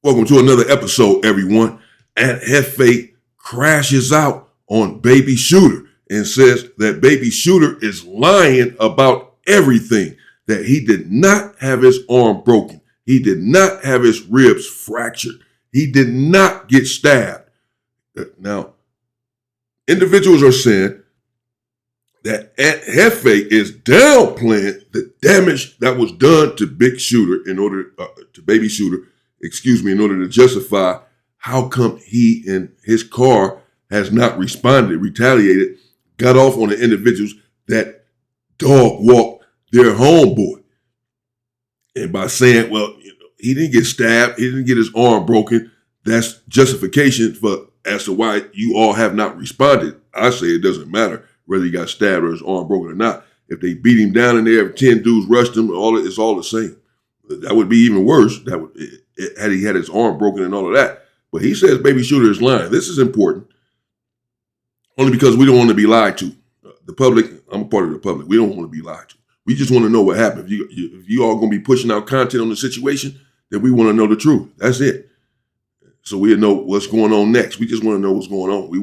Welcome to another episode, everyone. And Hefe crashes out on Baby Shooter and says that Baby Shooter is lying about everything, that he did not have his arm broken. He did not have his ribs fractured. He did not get stabbed. Now, individuals are saying that Aunt Hefe is downplaying the damage that was done to Big Shooter to Baby Shooter, in order to justify how come he in his car has not responded, retaliated, got off on the individuals that dog walked their homeboy. And by saying, well, he didn't get stabbed, he didn't get his arm broken, that's justification as to why you all have not responded. I say it doesn't matter whether he got stabbed or his arm broken or not. If they beat him down in there, if 10 dudes rushed him, it's all the same. That would be even worse. Had he had his arm broken and all of that. But he says Baby Shooter is lying. This is important only because we don't want to be lied to. The public, I'm a part of the public. We don't want to be lied to. We just want to know what happened. If you all going to be pushing out content on the situation, then we want to know the truth. That's it. So we know what's going on next. We just want to know what's going on. We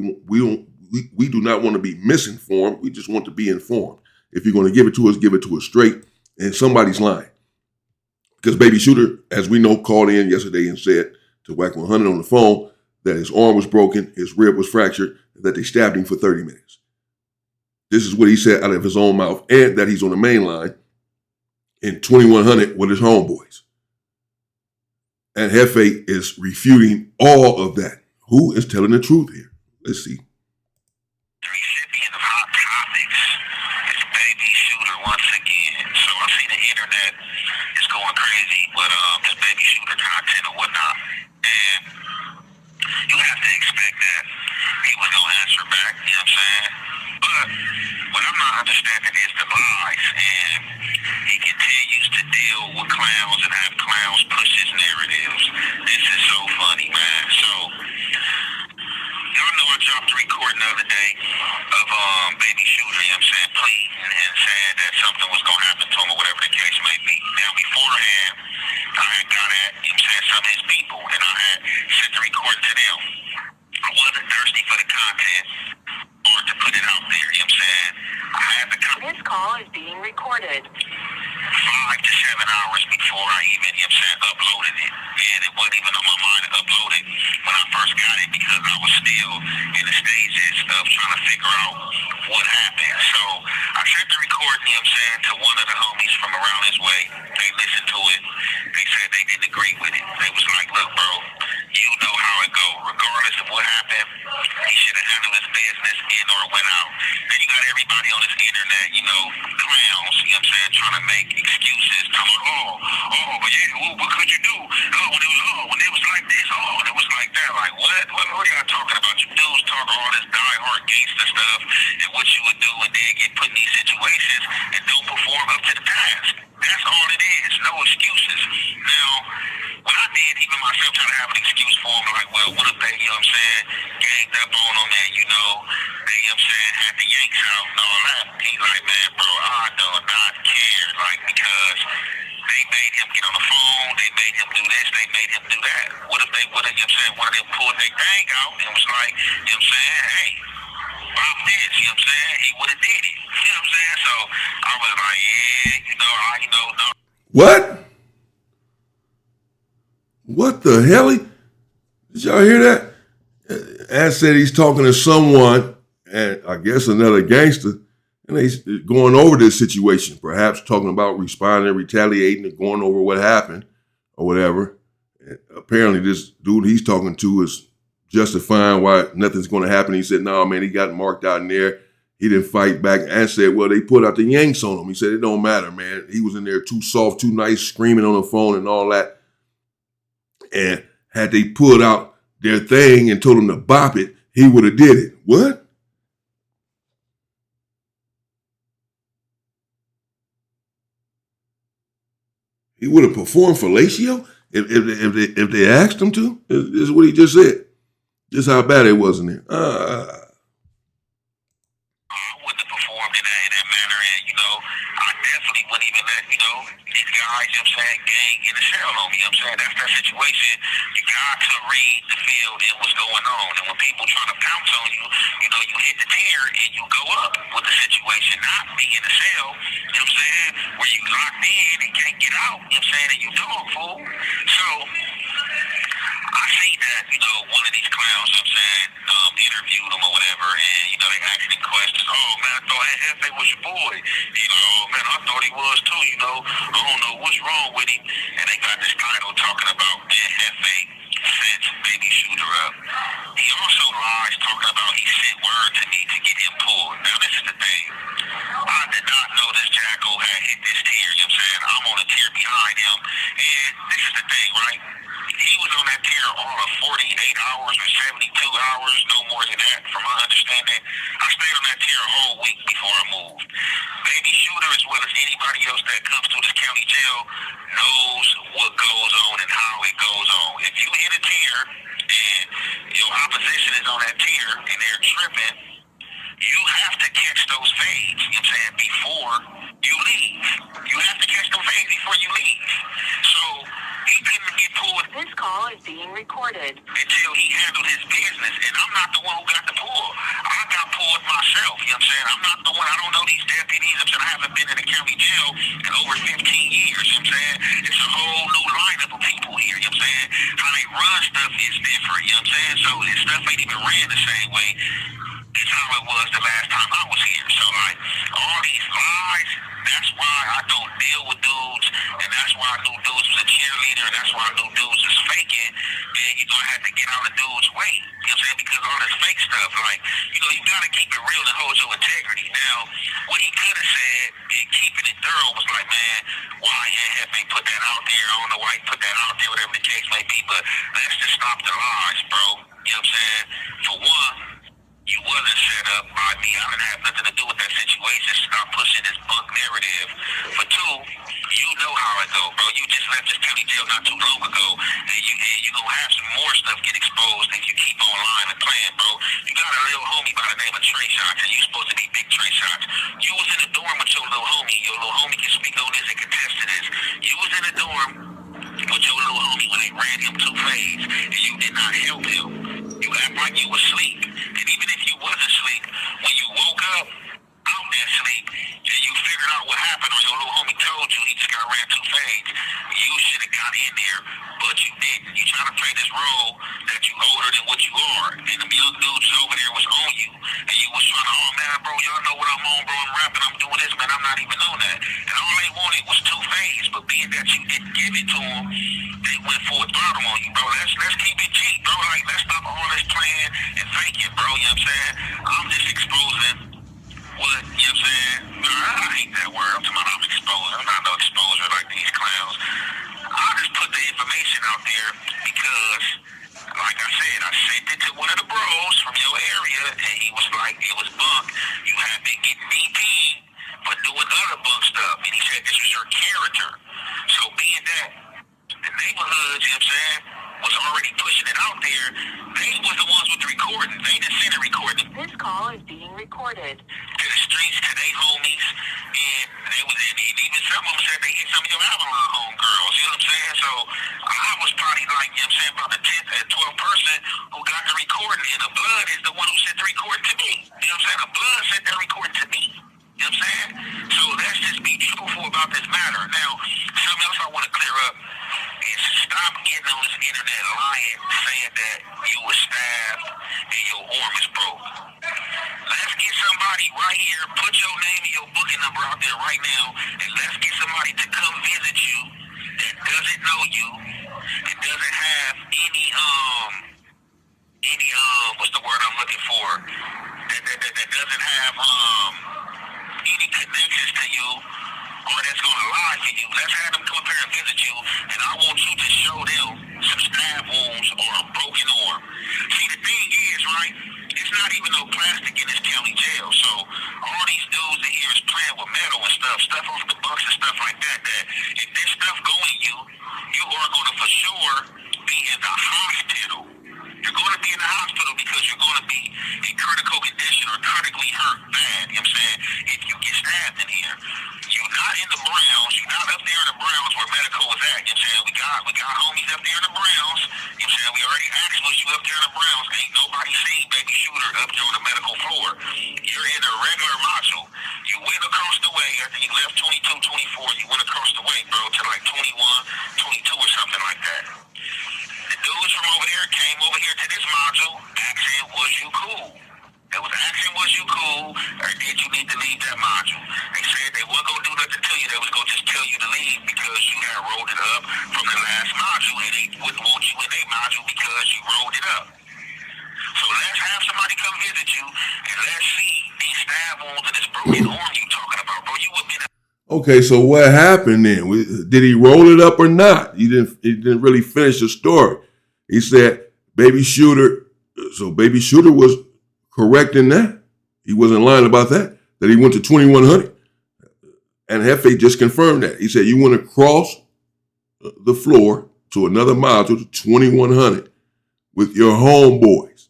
do not want to be misinformed. We just want to be informed. If you're going to give it to us straight. And somebody's lying. Because Baby Shooter, as we know, called in yesterday and said to Whack 100 on the phone that his arm was broken, his rib was fractured, and that they stabbed him for 30 minutes. This is what he said out of his own mouth, and that he's on the main line in 2100 with his homeboys. And Hefe is refuting all of that. Who is telling the truth here? Let's see. The recipient of Hot Topics is Baby Shooter once again. So I see the internet is going crazy with this Baby Shooter content or whatnot. And you have to expect that he was going to answer back, you know what I'm saying? But what I'm not understanding is the lies. And he continues to deal with clowns and have clowns push his narratives. This is so funny, man. So y'all know I dropped the recording the other day of Baby Shooter, you know what I'm saying, pleading and saying that something was going to happen to him or whatever the case may be. Now, beforehand, I had got at, you know what I'm saying, some of his people, and I had sent the recording to them. I wasn't thirsty for the content or to put it out there, you know what I'm saying. I had the This call is being recorded. 5 to 7 hours before I even, you know what I'm saying, uploaded it. And it wasn't even on my mind to upload it when I first got it because I was still in the stages of trying to figure out what happened. So I sent the recording, you know what I'm saying, to one of the homies from around his way. They listened to it. They said they didn't agree with it. They was like, look, bro, you know how it go. Regardless of what happened, he should have handled his business in or went out. Then you got everybody on this internet, you know, clowns, you know what I'm saying, trying to make excuses. Talking about, but yeah, what could you do? When it was like this, and it was like that. Like, what? What are y'all talking about? You dudes talk all this diehard gangster stuff and what you would do and then get put in these situations and don't perform up to the task. That's all it is. No excuses. Now, when I did, even myself trying to have an excuse for him, like, well, what if they, you know what I'm saying, ganged up on him and, you know, they, you know what I'm saying, had the yanks out and all that. He's like, man, bro, I do not care, like, because they made him get on the phone, they made him do this, they made him do that. What if they would have, you know what I'm saying, one of them pulled their thing out and was like, you know what I'm saying, hey, Bob this, you know what I'm saying, he would have did it. You know what I'm saying? So I was like, yeah, no. What? What the hell? Did y'all hear that? And said he's talking to someone, and I guess another gangster, and he's going over this situation, perhaps talking about responding, retaliating, and going over what happened or whatever. And apparently this dude he's talking to is justifying why nothing's going to happen. He said, no, man, he got marked out in there. He didn't fight back and said, well, they put out the yanks on him. He said, it don't matter, man. He was in there too soft, too nice, screaming on the phone and all that. And had they pulled out their thing and told him to bop it, he would have did it. What? He would have performed fellatio if they asked him to? This is what he just said. Just how bad it was in there. Wouldn't have performed in that manner, and I definitely wouldn't even let these guys, you know what I'm saying, gang in the cell on me. You know what I'm saying? That's that situation. You got to read the field and what's going on. And when people try to pounce on you, you know, you hit the tier and you go up with the situation, not be in a cell, you know what I'm saying, where you locked in and can't get out, you know what I'm saying, and you dog fool. So I see that, you know, one of these clowns, you know what I'm saying, interviewed him or whatever, and, you know, they asked him questions. Oh, man, I thought Hefe was your boy. He's like, oh, man, I thought he was too, you know. I don't know what's wrong with him. And they got this title talking about, man, Hefe sent baby shooter up. He also lies talking about he sent word to me to get him pulled. Now, this is the thing. I did not know this jackal had hit this tier, you know what I'm saying? I'm on a tier behind him. And this is the thing, right? He was on that tier all of 48 hours or 72 hours, no more than that, from my understanding. I stayed on that tier a whole week before I moved. Baby shooter, as well as anybody else that comes to this county jail, knows what goes on and how it goes on. If you hit a tier and your opposition is on that tier and they're tripping, you have to catch those fades, you know what I'm saying, before you leave. You have to catch them fades before you leave. So he couldn't get pulled. This call is being recorded. Until he handled his business, and I'm not the one who got the pull. I got pulled myself, you know what I'm saying? I'm not the one, I don't know these deputies, I'm saying, I haven't been in the county jail in over 15 years, you know what I'm saying? It's a whole new lineup of people here, you know what I'm saying? How they run stuff is different, you know what I'm saying? So this stuff ain't even ran the same way. It's how it was the last time I was here. So, like, all these lies, that's why I don't deal with dudes, and that's why I knew dudes was a cheerleader, and that's why I knew dudes was faking, and you're going to have to get out of dudes' way, you know what I'm saying, because all this fake stuff, like, you know, you got to keep it real and hold your integrity. Now, what he could have said, and keeping it thorough, was like, man, why NF ain't put that out there? I don't know why he put that out there, whatever the case may be, but let's just stop the lies, bro. You know what I'm saying? For one, you wasn't set up by me. I didn't have nothing to do with that situation. Stop pushing this bunk narrative. For two, you know how it go, bro. You just left this county jail not too long ago, and you gonna have some more stuff get exposed if you keep on lying and playing, bro. You got a little homie by the name of Trey Shots, and you supposed to be Big Trey Shots. You was in the dorm with your little homie. Your little homie can speak on this and contest to this. You was in the dorm with your little homie when they ran him 2 fades, and you did not help him. You act like you was asleep. And even if you wasn't asleep, when you woke up out that sleep and you figured out what happened, or your little homie told you he just got ran 2 fades, you should have got in there, but you didn't. You trying to play this role that you older than what you are, and them young dudes over there was on you, and you was trying to, oh man, bro, y'all know what I'm on, bro, I'm rapping, I'm doing this, man, I'm not even on that. And all they wanted was 2 fades, but being that you didn't give it to them, they went full throttle on you, bro. Let's keep it cheap, bro. Like, let's stop all this playing and faking, bro. You know what I'm saying? I'm just exposing what, you know what I'm saying? I hate that word. I'm talking about I'm exposing. I'm not no exposer like these clowns. I just put the information out there because, like I said, I sent it to one of the bros from your area, and he was like, it was bunk. You have been getting DP for doing other bunk stuff. And he said this was your character. So being that the neighborhoods, you know what I'm saying, was already pushing it out there, they was the ones with the recording. They didn't send the recording This call is being recorded. to the streets, to their homies, and they was in it. Even some of them said they hit some of your Avalon homegirls, you know what I'm saying? So I was probably like, you know what I'm saying, about the 10th and 12th person who got the recording, and the blood is the one who sent the recording to me. You know what I'm saying? The blood sent that recording to me. You know what I'm saying? So let's just be truthful about this matter. Now, something else I want to clear up is stop getting on this internet lying, saying that you were stabbed and your arm is broke. Let's get somebody right here, put your name and your booking number out there right now, and let's get somebody to come visit you that doesn't know you and doesn't have any what's the word I'm looking for? That doesn't have any connections to you, or that's gonna lie to you. Let's have them come up here and visit you, and I want you to show them some stab wounds or a broken arm. Okay, so what happened then? Did he roll it up or not? He didn't really finish the story. He said Baby Shooter. So Baby Shooter was correct in that. He wasn't lying about that. That he went to 2100. And Hefe just confirmed that. He said you want to cross the floor to another module to 2100 with your homeboys.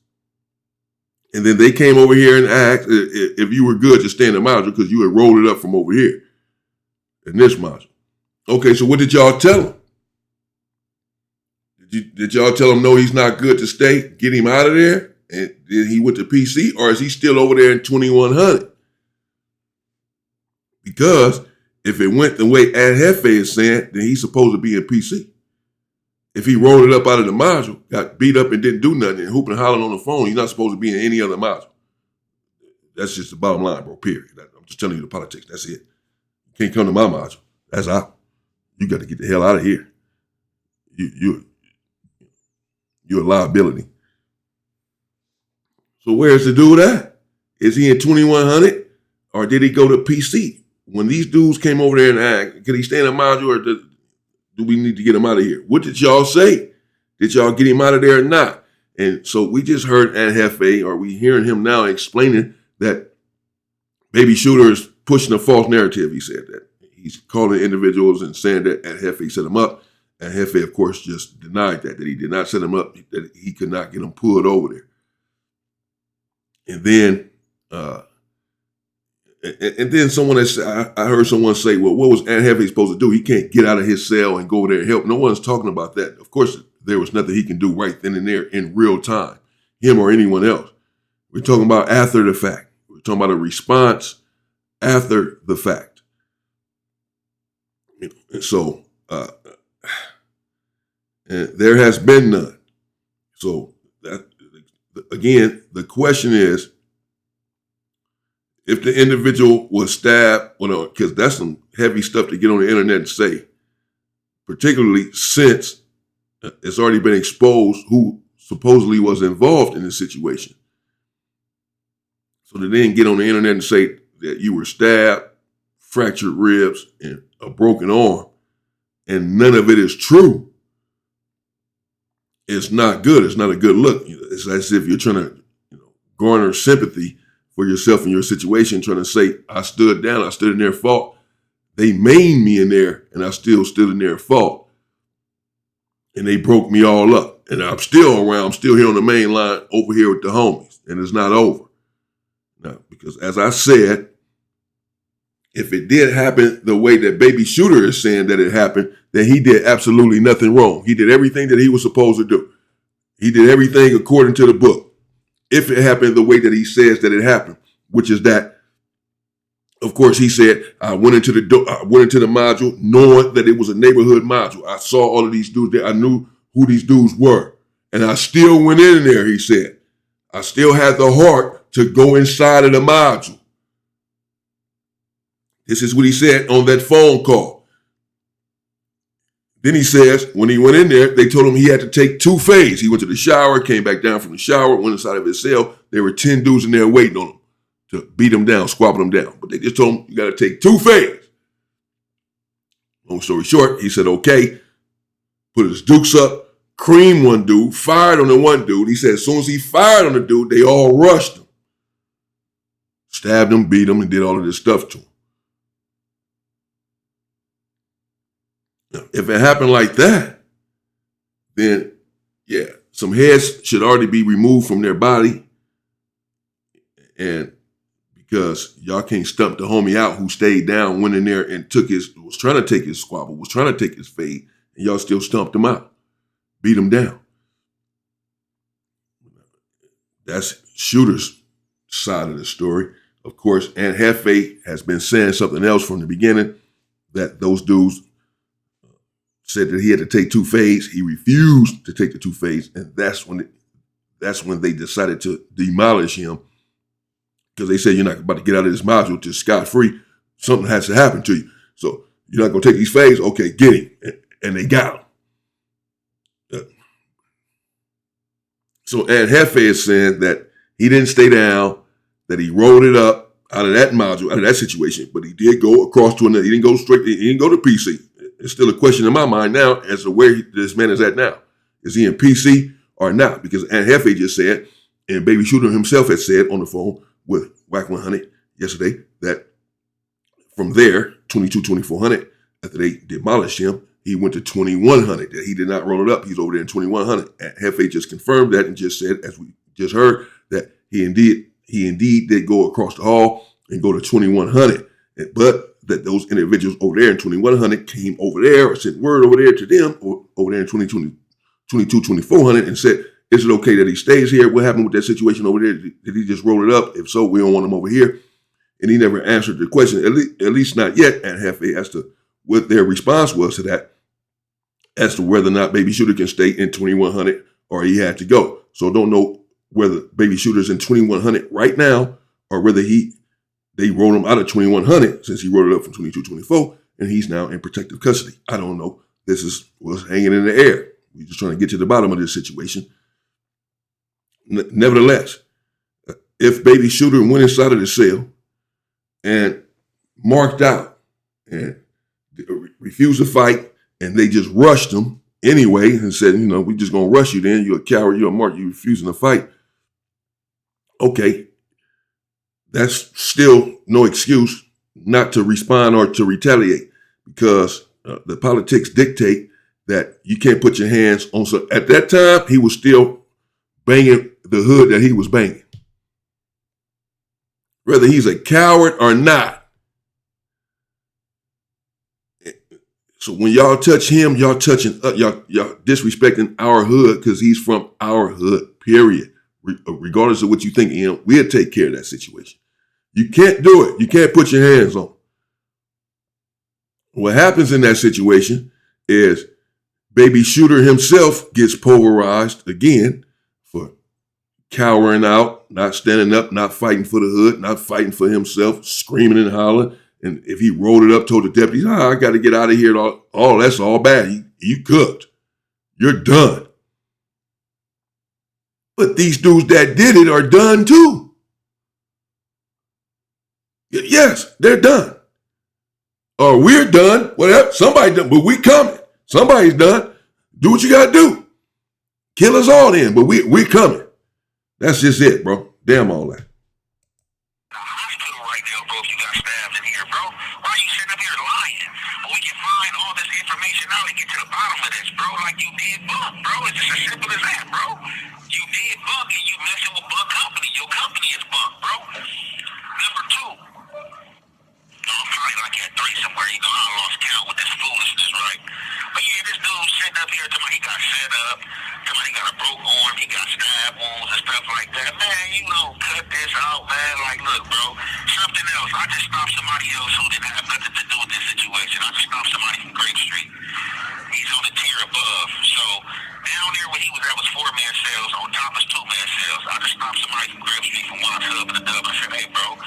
And then they came over here and asked if you were good to stay in the module because you had rolled it up from over here in this module. Okay, so what did y'all tell him? Did y'all tell him no, he's not good to stay? Get him out of there? And then he went to PC, or is he still over there in 2100? Because if it went the way Aunt Hefe is saying, then he's supposed to be in PC. If he rolled it up out of the module, got beat up and didn't do nothing, and hooping and hollering on the phone, he's not supposed to be in any other module. That's just the bottom line, bro, period. I'm just telling you the politics. That's it. You can't come to my module. That's out. You got to get the hell out of here. You're a liability. So where's the dude at? Is he in 2100 or did he go to PC? When these dudes came over there and asked, can he stay in a module or do we need to get him out of here? What did y'all say? Did y'all get him out of there or not? And so we just heard Aunt Hefe, or we hearing him now explaining that Baby Shooter is pushing a false narrative. He said that. He's calling individuals and saying that Aunt Hefe set him up. And Hefe, of course, just denied that he did not set him up, that he could not get him pulled over there. And then, someone I heard someone say, well, what was Aunt Hefe supposed to do? He can't get out of his cell and go there and help. No one's talking about that. Of course, there was nothing he can do right then and there in real time, him or anyone else. We're talking about after the fact. We're talking about a response after the fact. And so, and there has been none. So that, again, the question is, if the individual was stabbed, because that's some heavy stuff to get on the internet and say, particularly since it's already been exposed who supposedly was involved in this situation. So to then get on the internet and say that you were stabbed, fractured ribs, and a broken arm, and none of it is true, it's not good. It's not a good look. It's as if you're trying to garner sympathy for yourself and your situation, trying to say, I stood down, I stood in their fault. They maimed me in there, and I still stood in their fault. And they broke me all up. And I'm still around. I'm still here on the main line over here with the homies. And it's not over. Now, because as I said, if it did happen the way that Baby Shooter is saying that it happened, then he did absolutely nothing wrong. He did everything that he was supposed to do. He did everything according to the book. If it happened the way that he says that it happened, which is that, of course, he said, I went into the module knowing that it was a neighborhood module. I saw all of these dudes there. I knew who these dudes were. And I still went in there, he said. I still had the heart to go inside of the module. This is what he said on that phone call. Then he says, when he went in there, they told him he had to take 2 phase. He went to the shower, came back down from the shower, went inside of his cell. There were 10 dudes in there waiting on him to beat him down, squabble him down. But they just told him, you got to take 2 phase. Long story short, he said, okay, put his dukes up, creamed one dude, fired on the one dude. He said as soon as he fired on the dude, they all rushed him. Stabbed him, beat him, and did all of this stuff to him. Now, if it happened like that, then, yeah, some heads should already be removed from their body. And because y'all can't stump the homie out who stayed down, went in there and was trying to take his squabble, was trying to take his fade, and y'all still stumped him out, beat him down. That's Shooter's side of the story. Of course, Aunt Hefe has been saying something else from the beginning, that those dudes said that he had to take 2 phase. He refused to take the 2 phase, and that's when they decided to demolish him, because they said you're not about to get out of this module just scot-free. Something has to happen to you. So you're not going to take these phase? Okay, get him. And they got him. So Aunt Hefe is saying that he didn't stay down, that he rolled it up out of that module, out of that situation. But he did go across to another. He didn't go straight. He didn't go to PC. It's still a question in my mind now as to where this man is at now. Is he in PC or not? Because Aunt Hefe just said, and Baby Shooter himself had said on the phone with Whack 100 yesterday that from there, 2400, after they demolished him, he went to 2100. That he did not roll it up. He's over there in 2100. Aunt Hefe just confirmed that and just said, as we just heard, that he indeed did go across the hall and go to 2100. But that those individuals over there in 2100 came over there or sent word over there to them or over there in 2400 and said, is it okay that he stays here? What happened with that situation over there? Did he just roll it up? If so, we don't want him over here. And he never answered the question, at least not yet, Aunt Hefe, as to what their response was to that, as to whether or not Baby Shooter can stay in 2100 or he had to go. So don't know whether Baby Shooter's in 2100 right now or whether they rolled him out of 2100 since he rolled it up from 2224 and he's now in protective custody. I don't know. This is what's hanging in the air. We're just trying to get to the bottom of this situation. Nevertheless, if Baby Shooter went inside of the cell and marked out and refused to fight, and they just rushed him anyway and said, we just going to rush you then. You're a coward. You're a mark. You're refusing to fight. Okay. That's still no excuse not to respond or to retaliate because the politics dictate that you can't put your hands on. So at that time, he was still banging the hood that he was banging. Whether he's a coward or not. So when y'all touch him, y'all touching, y'all disrespecting our hood because he's from our hood, period. Regardless of what you think of him, we'll take care of that situation. You can't do it. You can't put your hands on him. What happens in that situation is Baby Shooter himself gets pulverized again for cowering out, not standing up, not fighting for the hood, not fighting for himself, screaming and hollering. And if he rolled it up, told the deputies, I got to get out of here. All that's all bad. You cooked. You're done. But these dudes that did it are done too. Yes, they're done. Or we're done. Whatever. Somebody done, but we coming. Somebody's done. Do what you got to do. Kill us all then, but we're coming. That's just it, bro. Damn all that. Hospital right now, bro, if you got stabbed in here, bro. Why are you sitting up here lying? But we can find all this information out and get to the bottom of this, bro. Like you did Buck, bro. It's just as simple as that, bro. You did Buck and you messing with Buck Company. Your company is Buck, bro. Number two, I'm probably like at three somewhere. I lost count with this foolishness, right? But yeah, this dude sitting up here talking about he got set up, talking about he got a broke arm, he got stab wounds and stuff like that. Man, cut this out, man. Like, look, bro, something else. I just stopped somebody else who didn't have nothing to do with this situation. I just stopped somebody from Grape Street. He's on the tier above. So down there where he was at was 4-man cells. On top is 2-man cells. I just stopped somebody from Grape Street from Watts Hub and the Dub. I said, hey, bro,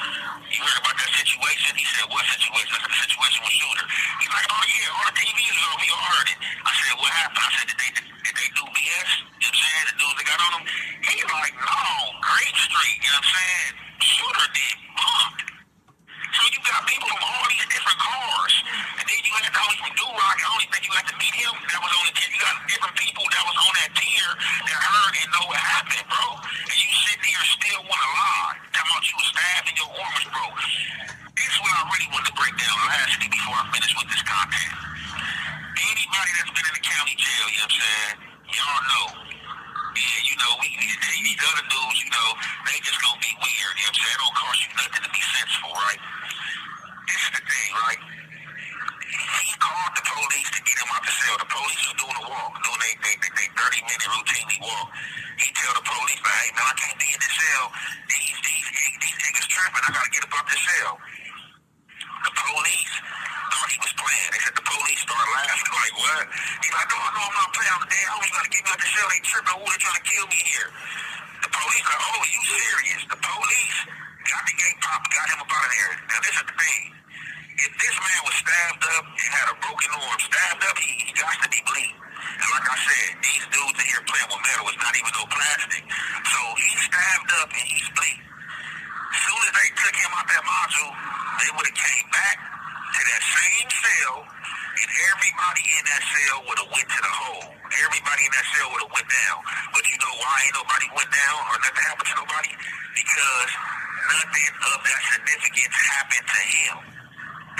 you heard about that situation? He said, what situation? I said, the situation with Shooter. He's like, oh, yeah, all the TVs are on. We all heard it. I said, what happened? I said, did they do BS? You know what I'm saying? The dudes that got on them? He's like, no, Grape Street. You know what I'm saying? Shooter did Punk. So you got people from all these different cars. And then you had the homie from Do-Rock. I only think you had to meet him. That was on the tier. You got different people that was on that tier that heard and know what happened, bro. And you sitting here still want to lie. Talking about you was stabbed and your arm was broke. This is what I really wanted to break down lastly before I finish with this content. Anybody that's been in the county jail, you know what I'm saying? Y'all know. Yeah, these other dudes, they just gonna be weird, you know what I'm saying? It don't cost you nothing to be sensible, right? This is the thing, right? He called the police to get him out the cell. The police was doing a walk, doing they 30-minute routinely walk. He tell the police, hey, man, I can't be in this cell. These niggas tripping. I gotta get up out this cell. The police thought he was playing. They said the police started laughing. Like, what? He's like, no, I'm not playing. I'm dead. You gotta get me out the cell. They tripping. Who they trying to kill me here? The police like, oh, you serious? The police got the gate pop, got him up out of there. Now, this is the thing. If this man was stabbed up and had a broken arm, stabbed up, he got to be bleeding. And like I said, these dudes in here playing with metal. It's not even no plastic. So he's stabbed up and he's bleeding. As soon as they took him out that cell would have went to the hole. Everybody in that cell would have went down. But you know why ain't nobody went down or nothing happened to nobody? Because nothing of that significance happened to him.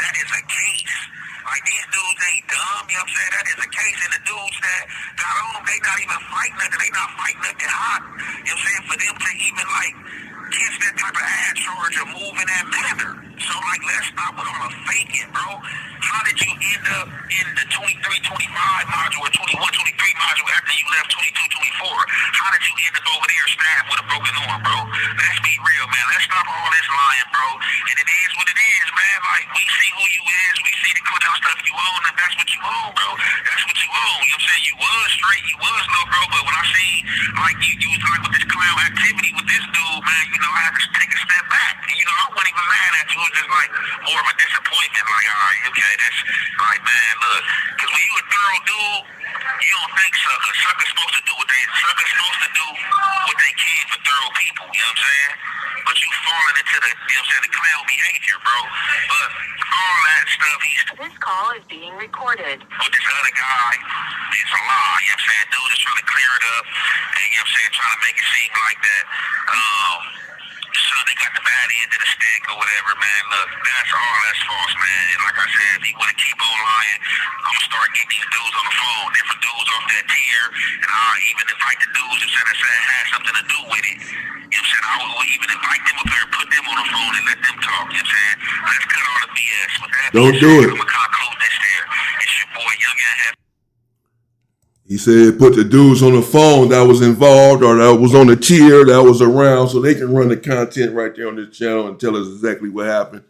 That is a case. Like, these dudes ain't dumb, you know what I'm saying? That is a case. And the dudes that got on, they not even fighting nothing. They not fighting nothing hot. You know what I'm saying? For them to even, like, catch that type of ad charge or move in that manner. So, like, let's stop with all the faking, bro. How did you end up in the 23-25 module or 21-23 module after you left 22-24? How did you end up over there stabbed with a broken arm, bro? Let's be real, man. Let's stop all this lying, bro. And it is what it is, man. Like, we see who you is. We see the cool down stuff you own, and that's what you own, bro. That's what you own. You know what I'm saying? You was straight, you was low, bro. But when I seen, like, you was like with this clown activity with this dude, man, you know, I had to take a step back. And, you know, I wasn't even mad at you. It was just like more of a disappointment. Like, all right, okay, that's like, man, look, because when you a thorough dude, you don't think suckers. Suckers supposed to do what they can for thorough people. You know what I'm saying? But you falling into the, you know what I'm saying, the clown behavior, bro. But all that stuff, This call is being recorded. with this other guy, it's a lie. You know what I'm saying? Dude is trying to clear it up, and you know what I'm saying, trying to make it seem like that. So they got the bad end of the stick or whatever, man. Look, that's false, man. And like I said, if he want to keep on lying, I'm gonna start getting these dudes on the phone, different dudes off that tier, and I'll even invite the dudes who said it had something to do with it. You know what I'm saying? I will even invite them up there and put them on the phone and let them talk. You know what I'm saying? Let's cut all the BS. With that Don't being do said, it. I'm gonna conclude this there. It's your boy, Young and Heavy. He said put the dudes on the phone that was involved or that was on the tier that was around so they can run the content right there on this channel and tell us exactly what happened.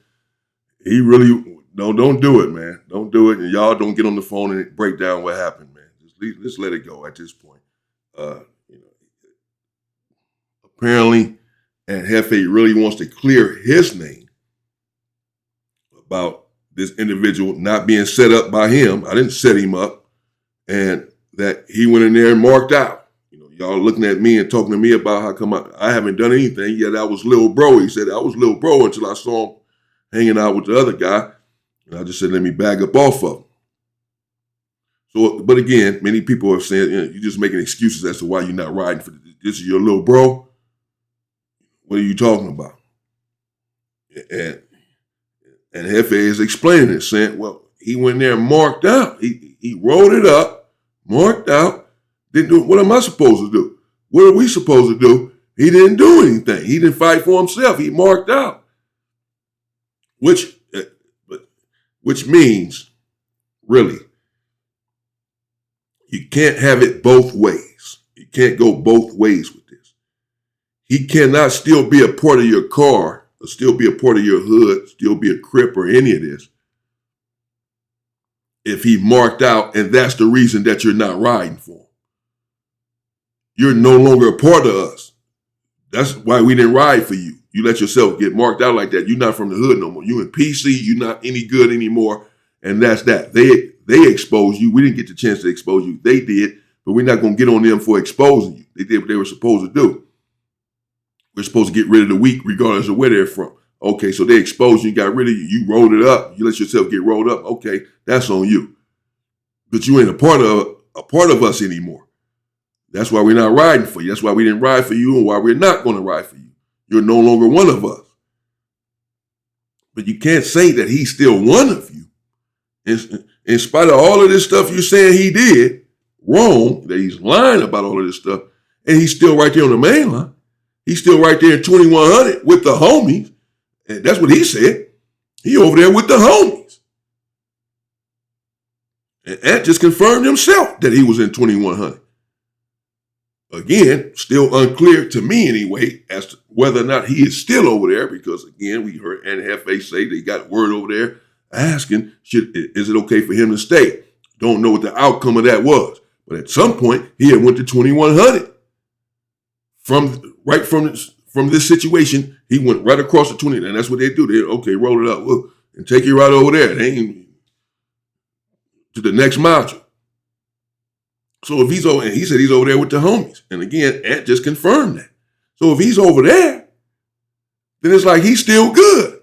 He really, don't do it, man. Don't do it. And y'all don't get on the phone and break down what happened, man. Just let it go at this point. Apparently, and Hefe really wants to clear his name about this individual not being set up by him. I didn't set him up. And that he went in there and marked out. You know, y'all looking at me and talking to me about how come I haven't done anything. Yeah, that was Lil Bro. He said I was Lil Bro until I saw him hanging out with the other guy. And I just said, let me bag up off of him. So, but again, many people are saying, you're just making excuses as to why you're not riding for this is your Lil Bro. What are you talking about? And Hefe is explaining it, saying, well, he went there and marked out. He rolled it up. Marked out, didn't do. What am I supposed to do? What are we supposed to do? He didn't do anything. He didn't fight for himself. He marked out, which means, really, you can't have it both ways. You can't go both ways with this. He cannot still be a part of your car, or still be a part of your hood, still be a Crip or any of this, if he marked out and that's the reason that you're not riding for him. You're no longer a part of us. That's why we didn't ride for you. You let yourself get marked out like that. You're not from the hood no more. You in PC, you're not any good anymore. And that's that. They exposed you. We didn't get the chance to expose you. They did, but we're not going to get on them for exposing you. They did what they were supposed to do. We're supposed to get rid of the weak regardless of where they're from. Okay, so they exposed you, got rid of you. You rolled it up. You let yourself get rolled up. Okay, that's on you. But you ain't a part of us anymore. That's why we're not riding for you. That's why we didn't ride for you and why we're not going to ride for you. You're no longer one of us. But you can't say that he's still one of you. In spite of all of this stuff you're saying he did wrong, that he's lying about all of this stuff, and he's still right there on the main line. He's still right there in 2100 with the homies. And that's what he said. He over there with the homies. And Ant just confirmed himself that he was in 2100. Again, still unclear to me anyway as to whether or not he is still over there because, again, we heard Ant Hefe say they got word over there asking, is it okay for him to stay? Don't know what the outcome of that was. But at some point, he had went to 2100. From this situation, he went right across the 20, and that's what they do. They okay, roll it up, and take you right over there. They ain't to the next module. So if he's over, and he said he's over there with the homies, and again, Ant just confirmed that. So if he's over there, then it's like he's still good.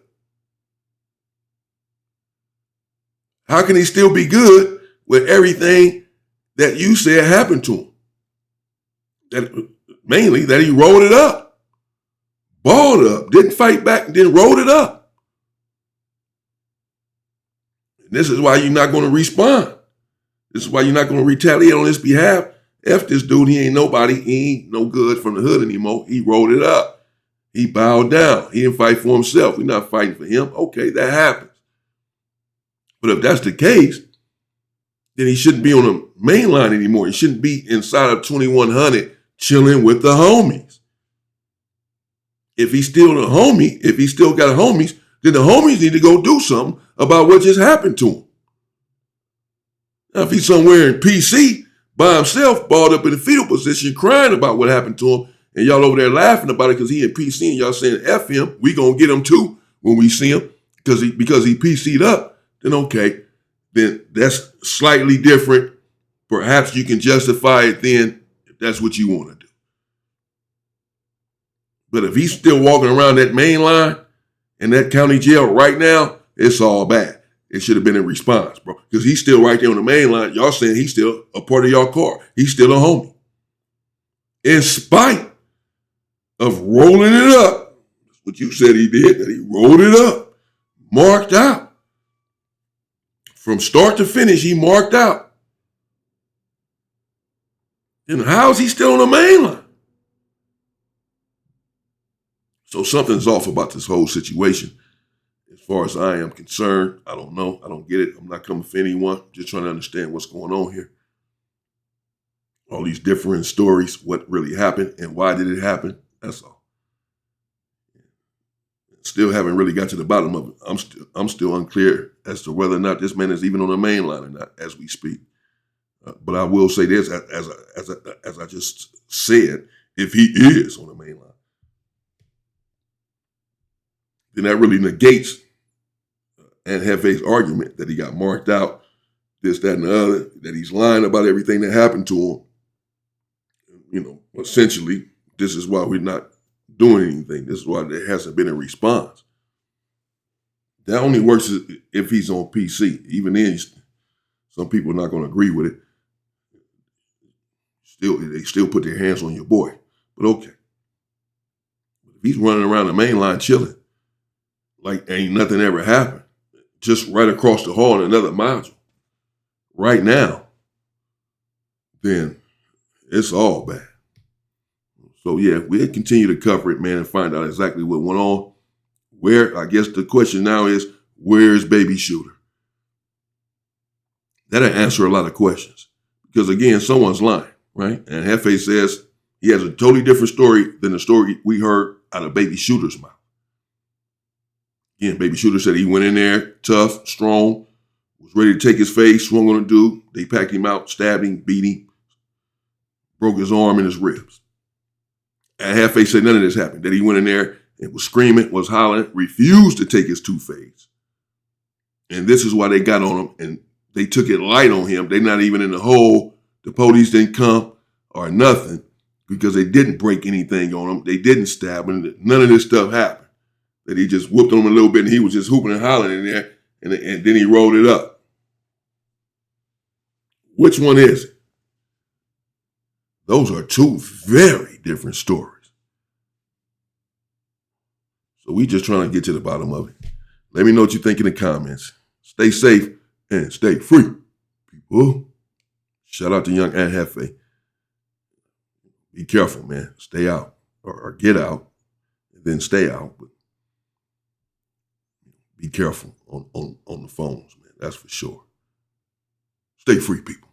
How can he still be good with everything that you said happened to him. That mainly that he rolled it up, balled up, didn't fight back, and then rolled it up. And this is why you're not going to respond. This is why you're not going to retaliate on his behalf. F this dude, he ain't nobody. He ain't no good from the hood anymore. He rolled it up. He bowed down. He didn't fight for himself. We're not fighting for him. Okay, that happens. But if that's the case, then he shouldn't be on the main line anymore. He shouldn't be inside of 2100 chilling with the homies. If he's still the homie, if he still got homies, then the homies need to go do something about what just happened to him. Now, if he's somewhere in PC by himself, balled up in the fetal position, crying about what happened to him, and y'all over there laughing about it because he in PC and y'all saying F him, we gonna get him too when we see him because he PC'd up, then okay, then that's slightly different. Perhaps you can justify it then if that's what you want to do. But if he's still walking around that main line in that county jail right now, it's all bad. It should have been in response, bro. Because he's still right there on the main line. Y'all saying he's still a part of y'all car. He's still a homie. In spite of rolling it up, that's what you said he did, that he rolled it up, marked out. From start to finish, he marked out. And how is he still on the main line? So something's off about this whole situation. As far as I am concerned, I don't know. I don't get it. I'm not coming for anyone. Just trying to understand what's going on here. All these different stories, what really happened and why did it happen? That's all. Still haven't really got to the bottom of it. I'm still unclear as to whether or not this man is even on the main line or not as we speak. But I will say this, as I just said, if he is on the main line, then that really negates Aunt Hefe's argument that he got marked out, this, that, and the other, that he's lying about everything that happened to him. You know, essentially, this is why we're not doing anything. This is why there hasn't been a response. That only works if he's on PC. Even then, some people are not going to agree with it. They still put their hands on your boy. But okay. If he's running around the main line chilling, like ain't nothing ever happened, just right across the hall in another module, right now, then it's all bad. So yeah, we'll continue to cover it, man, and find out exactly what went on. Where, I guess the question now is, where's baby shooter? That'll answer a lot of questions. Because again, someone's lying, right? And Hefe says he has a totally different story than the story we heard out of baby shooter's mouth. Again, baby shooter said he went in there, tough, strong, was ready to take his face, swung on a dude. They packed him out, stabbed him, beat him, broke his arm and his ribs. And Hefe said none of this happened, that he went in there and was screaming, was hollering, refused to take his two fades. And this is why they got on him, and they took it light on him. They're not even in the hole. The police didn't come or nothing because they didn't break anything on him. They didn't stab him. None of this stuff happened. That he just whooped on him a little bit and he was just hooping and hollering in there, and then he rolled it up. Which one is it? Those are two very different stories. So we just trying to get to the bottom of it. Let me know what you think in the comments. Stay safe and stay free, people. Shout out to young Aunt Hefe. Be careful, man. Stay out or get out and then stay out. But be careful on the phones, man. That's for sure. Stay free, people.